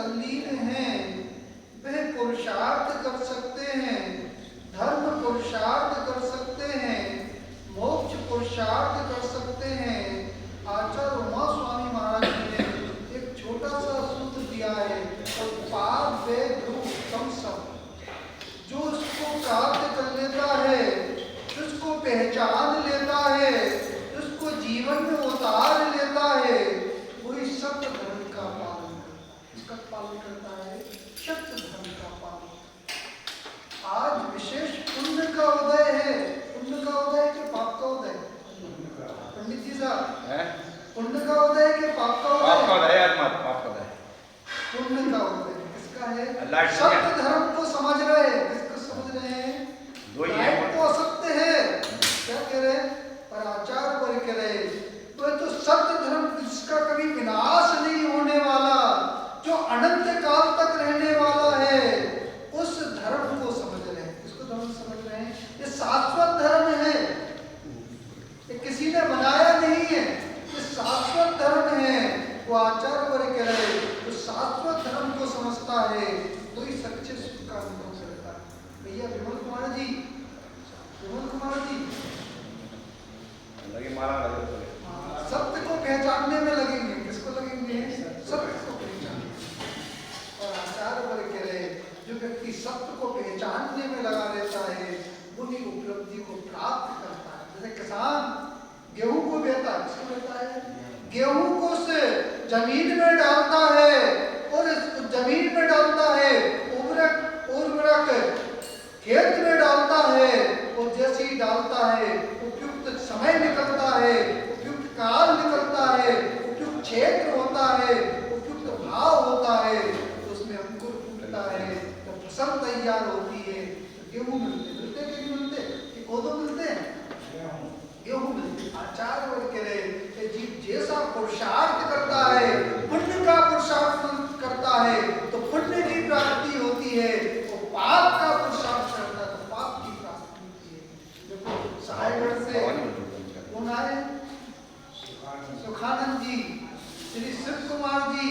तल्लीन हैं वे पुरुषार्थ कर सकते हैं, धर्म पुरुषार्थ कर सकते हैं, मोक्ष पुरुषार्थ कर सकते हैं। आचार्य उमा स्वामी महाराज ने एक छोटा सा सूत्र दिया है, और पाप वे उत्तम सब, जो उसको प्राप्त कर लेता है, उसको पहचान लेता है, उसको जीवन में उतार लेता है, वही सत्य धर्म का पालन करता है। इसका पालन करता है सत्य धर्म का पालन। आज विशेष पुण्य का उदय है। पुण्य का उदय के पाप का उदय? पंडित जी साहब, पुण्य का उदय के पाप का उदय? पाप का उदय, पाप का उदय। पुण्य का उदय किसका है? सत्य धर्म को समझ रहे हैं। किसको समझ रहे हैं? दो ही है। तो असत्य है, क्या कह रहे? पर आचार पर कह रहे तो सत्य धर्म जिसका कभी विनाश नहीं होने वाला, जो अनंत काल तक रहने वाला है, उस धर्म को समझ रहे हैं। इसको धर्म समझ रहे हैं। ये शाश्वत धर्म है, ये किसी ने बनाया नहीं है, ये शाश्वत धर्म है। वो आचार्य वर्ग कह रहे तो शाश्वत धर्म को समझता है तो ही सच्चे सुख का अनुभव करता है। भैया विमल कुमार जी, विमल कुमार जी लगे मारा लगे सत्य को पहचानने में लगेंगे। किसको लगेंगे? सत्य को पहचानने। और आचार्य वर्ग कह रहे जो व्यक्ति सत्य को पहचानने में लगा रहता है वही उपलब्धि को प्राप्त करता है। जैसे किसान गेहूं को बेचता है, किसको बेचता है? गेहूं को से जमीन में डालता है, और इस जमीन में डालता है, उर्वरक खेत में डालता है, और जैसे ही डालता है उपयुक्त समय निकलता है, उपयुक्त काल निकलता है, उपयुक्त क्षेत्र होता है, उपयुक्त भाव होता है, तो उसमें अंकुर फूटता है, तो फसल तैयार होती है, तो गेहूं मिलते कि नहीं मिलते? कि कोदो मिलते हैं? गेहूं मिलते। आचार्य वर्ग कह रहे कि जीव जैसा पुरुषार्थ करता है, पुण्य का पुरुषार्थ करता है तो पुण्य की प्राप्ति होती है, और पाप का पुरुषार्थ करता है तो पाप की प्राप्ति होती है। देखो साहेबगढ़ से कौन आए? सुखानंद जी, श्री शिव कुमार जी,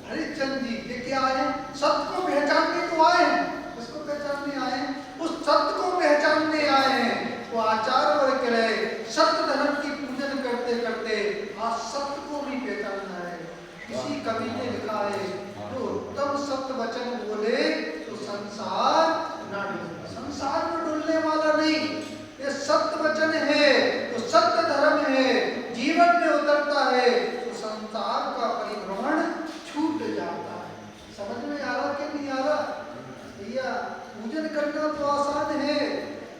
हरिचंद जी, ये क्या आए? सत्य को पहचानने को आए हैं। किसको पहचानने आए हैं? उस सत्य को पहचानने आए हैं। वो आचार्य वर्ग कह रहे सत्य धर्म की पूजन करते करते आज सत्य को भी पहचानना है। किसी कवि ने लिखा है जो उत्तम सत्य वचन बोले तो संसार ना डूले। संसार में डूलने वाला नहीं, ये सत्य वचन है तो सत्य धर्म है, जीवन में उतरता है तो संसार का परिभ्रमण छूट जाता है। समझ में आ रहा कि नहीं आ रहा? भैया पूजन करना तो आसान है,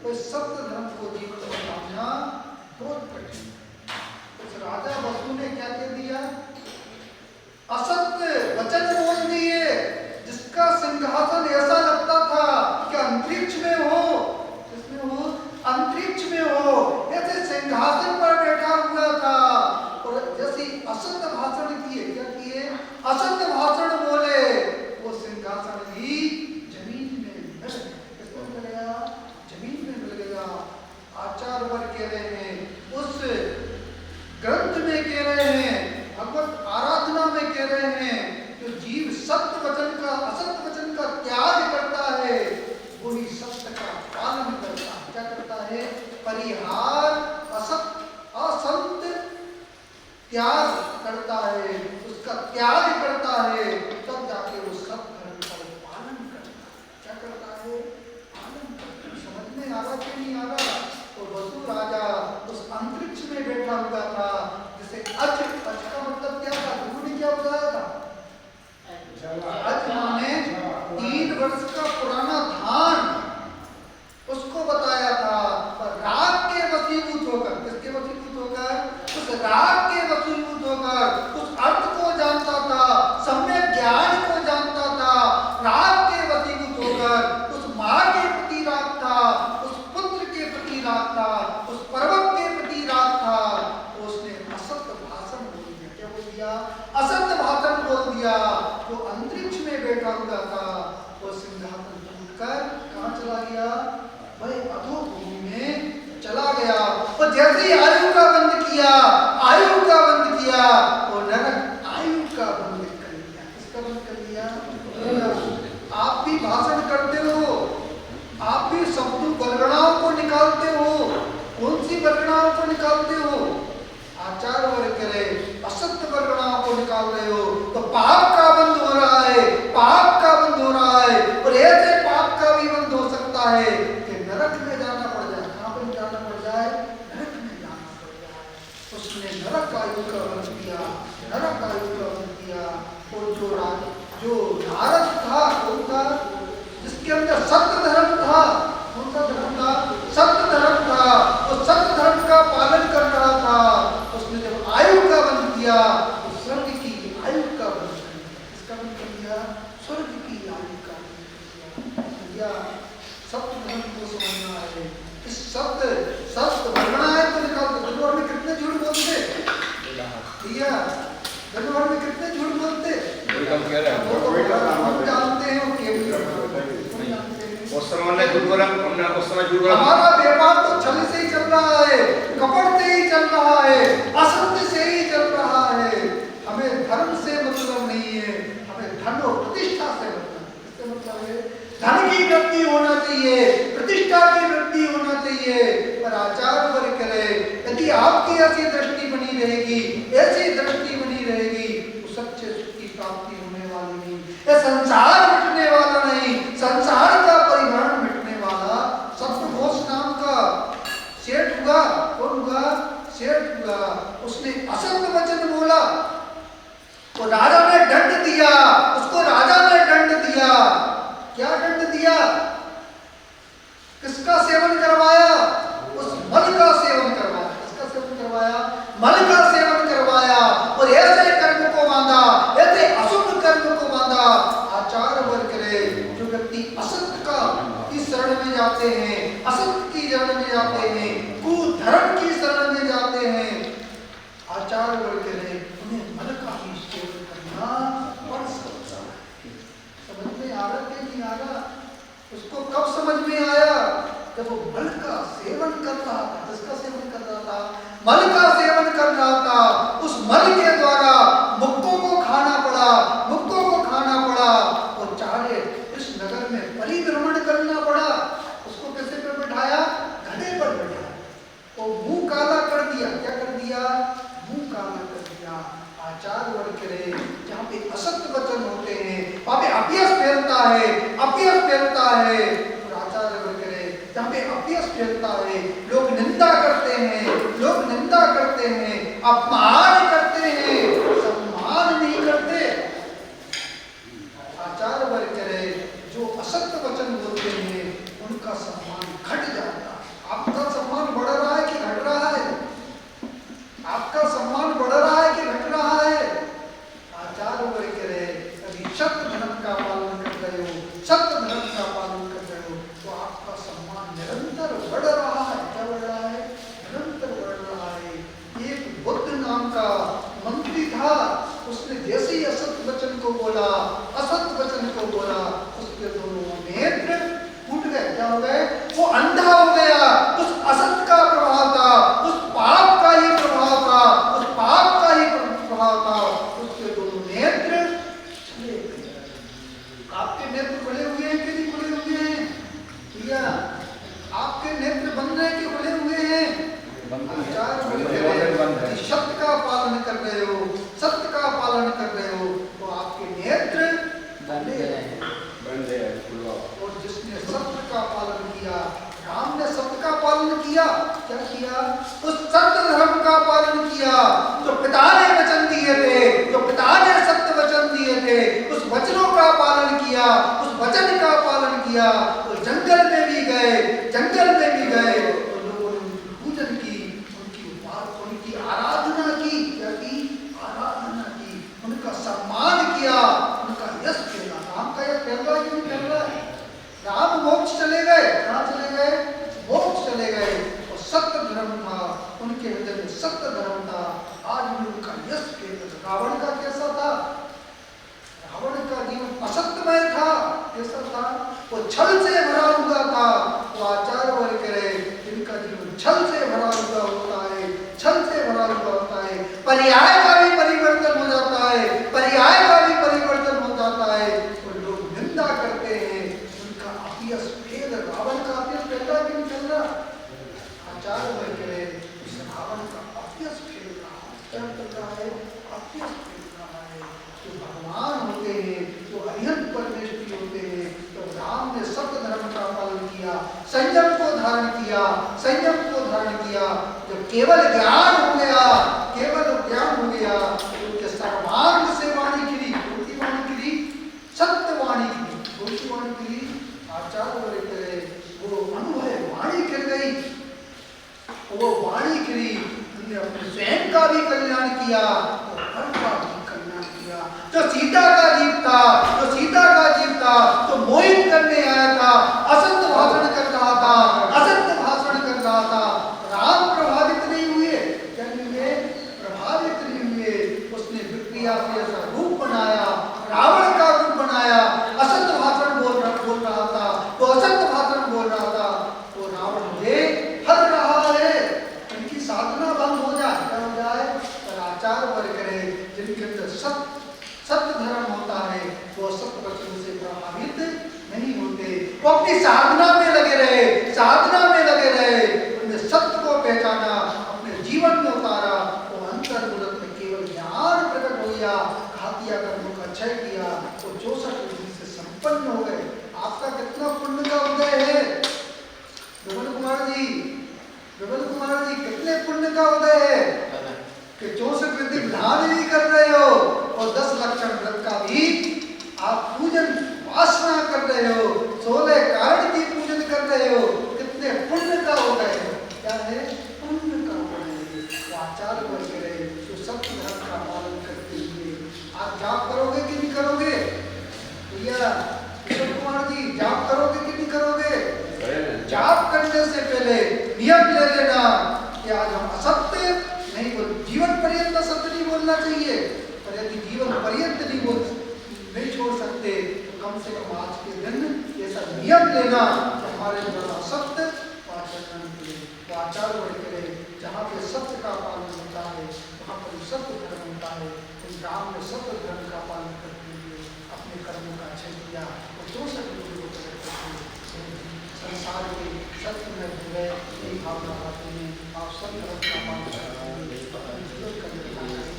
तो सत्य धर्म को जीवन में लाना बहुत कठिन। उस राजा वसु ने क्या कह दिया? असत्य वचन बोल दिए, जिसका सिंहासन ऐसा लगता था कि अंतरिक्ष में हो, जिसमें हो अंतरिक्ष में हो, ऐसे सिंहासन पर बैठा हुआ था, और जैसे असत्य भाषण किए, क्या किए? असत्य भाषण बोले, वो सिंहासन ही जमीन में मिल गया। किसको मिल गया? जमीन में मिल गया। आचार्य वर्ग कह रहे हैं, उस ग्रंथ में कह रहे हैं, भगवत आराधना में कह रहे हैं, जो जीव सत्य वचन का असत्य वचन का त्याग करता है वही सत्य का पालन करता है। क्या करता है? परिहार असंत त्याग करता है, उसका त्याग करता है, तब जाके वो सत्य धर्म का पालन करता है। क्या करता है? पालन करता है। समझ में आ रहा कि नहीं आ रहा? तो वसु राजा उस अंतरिक्ष में बैठा हुआ था, जिसे अज का मतलब क्या था? गुरु ने क्या बताया था? अज माने 3 वर्ष का पुराना धान, उसको बताया था। पर राग के वशीभूत होकर, किसके वशीभूत होकर? उस राग के वशीभूत होकर उस अर्थ को जानता था, सम्यक ज्ञान को जानता था, राग के वशीभूत होकर उस माँ के प्रति राग था, उस पुत्र के प्रति राग था, उस पर्वत के प्रति राग था, तो उसने असत्य भाषण बोल दिया। क्या बोल दिया? असत्य भाषण बोल दिया। जो अंतरिक्ष में बैठा हुआ था वो सिंहासन टूटकर कहाँ चला गया? वह अधोभूमि में चला गया। और जैसे ही आयु का बंद किया, आयु का बंद किया, वो नरक आयु का बंद कर दिया। निकालते हो, आचार वर्ग करे असत्य परिणाम को निकाल रहे हो, तो पाप का बंध हो रहा है, पाप का बंध हो रहा है। और ऐसे पाप का भी बंध हो सकता है कि नरक में जाना पड़ जाए। कहां पर जाना पड़ जाए? नरक में जाना पड़ जाए। उसने नरक आयु का बंध किया, नरक आयु का बंध किया। और जो नारद था, कौन था? जिसके अंदर सत्य धर्म था। कौन सा धर्म था? सत्य धर्म था। वो सत्य धर्म का पालन कर रहा था। उसने जब आयु का बंध किया तो स्वर्ग की आयु का बंध किया। किसका बंध किया? स्वर्ग की आयु का बंध किया। सत्य धर्म को समझना है। इस सत्य बनना है तो निकाल दो। जनवर में कितने झूठ बोलते भैया? जनवर में कितने झूठ बोलते? हम जानते हैं हमारा व्यापार तो छल से ही चल रहा है, कपट से ही चल रहा है, असत्य से ही चल रहा है। हमें धर्म से मतलब नहीं है, हमें धन और प्रतिष्ठा से मतलब है। धन की वृद्धि होना चाहिए, प्रतिष्ठा की वृद्धि होना चाहिए। पर आचार वर्ग करे, यदि आपकी ऐसी दृष्टि बनी रहेगी, ऐसी दृष्टि बनी रहेगी, तो सच्चे सुख की प्राप्ति होने वाली नहीं। ये संसार मिटने वाला नहीं, संसार का परिभ्रमण मिटने वाला। सप्तघोष नाम का सेठ हुआ। कौन हुआ? सेठ हुआ। उसने असत्य वचन बोला, तो राजा ने दंड दिया उसको। राजा ने दंड दिया। क्या दंड दिया? किसका सेवन करवाया? उस मल का सेवन करवाया। किसका सेवन करवाया? मल का सेवन करवाया। और ऐसे कर्म को बांधा, ऐसे अशुभ कर्म को बांधा। आचार वर्ग करे, जो व्यक्ति असत्य का की शरण में जाते हैं, असत्य की शरण में जाते हैं, कुधर्म की शरण में जाते हैं, आचार वर्ग करे, उन्हें मल का ही सेवन करना पड़ सकता है। समझ में आ रहा कि नहीं आ रहा? उसको कब समझ में आया? जब वो मल का सेवन कर रहा था। किसका सेवन कर रहा था? मल का सेवन कर रहा था। उस मल के द्वारा मुक्तों को खाना पड़ा, मुक्तों को खाना पड़ा। और चाहे इस नगर में परिभ्रमण करना पड़ा। उसको कैसे पर बैठाया? गधे पर बैठाया। तो मुंह काला कर दिया। क्या कर दिया? मुंह काला कर दिया। आचार वर्ग करे, जहाँ पे असत्य वचन होते हैं वहाँ पे अपयश फैलता है, अपयश फैलता है। और आचार वर्ग करे, जहाँ पे अपयश फैलता है, लोग निंदा करते हैं, लोग निंदा करते हैं, अपमान करते हैं, सम्मान नहीं करते। आचार वर्ग करे, जो असत्य वचन बोलते हैं उनका सम्मान घट जाता है। आपका सम्मान बढ़ रहा है कि घट रहा है? आपका सम्मान बढ़ रहा है कि घट रहा है? आचार वर्ग करे, यदि सत्य धर्म का पालन कर रहे हो, सत्य धर्म का पालन कर रहे हो, तो आपका सम्मान निरंतर बढ़ रहा है। क्या बढ़ रहा है? निरंतर बढ़ रहा है। एक बुद्ध नाम का मंत्री था, उसने जैसे ही असत्य वचन को बोला, असत्य वचन को बोला, उसके दोनों नेत्र फूट गए। क्या हो गए? वो अंधा हो गया। उस असत्य का प्रभाव था, उस पाप का ही प्रभाव था, उस पाप का ही प्रभाव था। उसके दोनों नेत्र चले गए। आपके नेत्र खुले हुए हैं कि नहीं खुले हुए हैं भैया? आपके नेत्र बंद हैं कि खुले हुए हैं? आचार सत्य का पालन कर रहे हो, सत्य का पालन कर रहे हो, तो आपके नेत्र बंद हैं। और जिसने सत्य का पालन किया, राम ने सत्य का पालन किया। क्या किया? उस सत्य धर्म का पालन किया जो पिता ने वचन दिए थे, जो पिता ने सत्य वचन दिए थे, उस वचनों का पालन किया, उस वचन का पालन किया। तो जंगल में भी गए, जंगल में भी गए, तो लोगों ने उनकी पूजन की, उनकी आराधना की। क्या की? आराधना की, उनका सम्मान किया, उनका यश फैला। राम का यश फैल रहा है कि नहीं फैल रहा है? राम मोक्ष चले गए। कहाँ चले गए? मोक्ष चले गए। और सत्य धर्म था, उनके हृदय में सत्य धर्म था। आज भी उनका यश फैल। रावण का कैसा था? रावण का जीवन असत्यमय था। कैसा था? वो छल से भरा हुआ था। वो आचार वर्ग करे, इनका जीवन छल से भरा हुआ होता है, छल से भरा हुआ होता है। पर्याय का भी परिवर्तन हो जाता है, पर्याय का भी परिवर्तन हो जाता है। और लोग निंदा करते हैं, उनका अपयश फैल। रावण का अपयश फैल रहा कि नहीं फैल रहा? आचार वर्ग करे, उस रावण संयम को धारण किया। जब केवल ज्ञान हो गया, केवल ज्ञान हो गया, तो उनके सर्वांग से वाणी खिली। कौन वाणी खिली? सत्य वाणी खिली। कौन सी वाणी खिली? आचार्य बोले करे वो अनुभव वाणी खिल गई। वो वाणी खिली, उन्होंने अपने स्वयं का भी कल्याण किया और हर का भी कल्याण किया। जो सीता का जीव था, जो सीता का जीव था, तो मोहित करने आया था, असत्य भाषण कर रहा था, असत्य भाषण कर रहा था। राम प्रभावित नहीं हुए, क्या नहीं हुए? प्रभावित नहीं हुए। उसने विक्रिया से ऐसा रूप बनाया, रावण का रूप बनाया, असत्य भाषण बोल रहा था, वो असत्य भाषण बोल रहा था। तो रावण मुझे हर रहा है, इनकी साधना बंद हो जाए, क्या हो जाए? पर आचार वर्ग करे जिनके अंदर सत्य धर्म होता है, वो सत्य वचन से प्रभावित नहीं होते। वो अपनी साधना में लगे रहे, साधना में लगे रहे, उन्हें सत्य को पहचाना, अपने जीवन में उतारा। वो अंतर्मुख में केवल ज्ञान प्रकट हो गया, घातिया कर्मों का क्षय किया, वो 64 बुद्धि से संपन्न हो गए। आपका कितना पुण्य का उदय है विमल कुमार जी, विमल कुमार जी, कितने पुण्य का उदय है कि 64 वृद्धि ध्यान नहीं कर रहे हो और 10 लक्षण व्रत का भी आप पूजन वासना कर रहे हो, 16 कारण की पूजन कर रहे हो। कितने पुण्य का उदय है। क्या है? पुण्य का उदय है। आचार वर्ग रहे जो सत्य धर्म का पालन करते हुए आप जाप करोगे कि नहीं करोगे? भैया विमल कुमार जी, जाप करोगे कि नहीं करोगे? जाप करने से पहले नियम ले लेना कि आज हम असत्य नहीं बोल, जीवन पर्यंत सत्य नहीं बोलना चाहिए, पर यदि जीवन पर्यंत नहीं छोड़ सकते तो कम से कम आज के दिन ऐसा नियम लेना कि हमारे द्वारा असत्य आचरण करें, तो आचार वर्ग करें। जहाँ पे सत्य का पालन होता है वहाँ पर सत्य धर्म होता है। इस गाँव में सत्य धर्म का पालन करते हुए अपने कर्मों का क्षय किया और 64 बुद्धि को प्रकट करते संसार के सत्य में जुड़े यही भावना आती है। आप सब धर्म का पालन करते हुए अपने जीवन का निर्माण करें।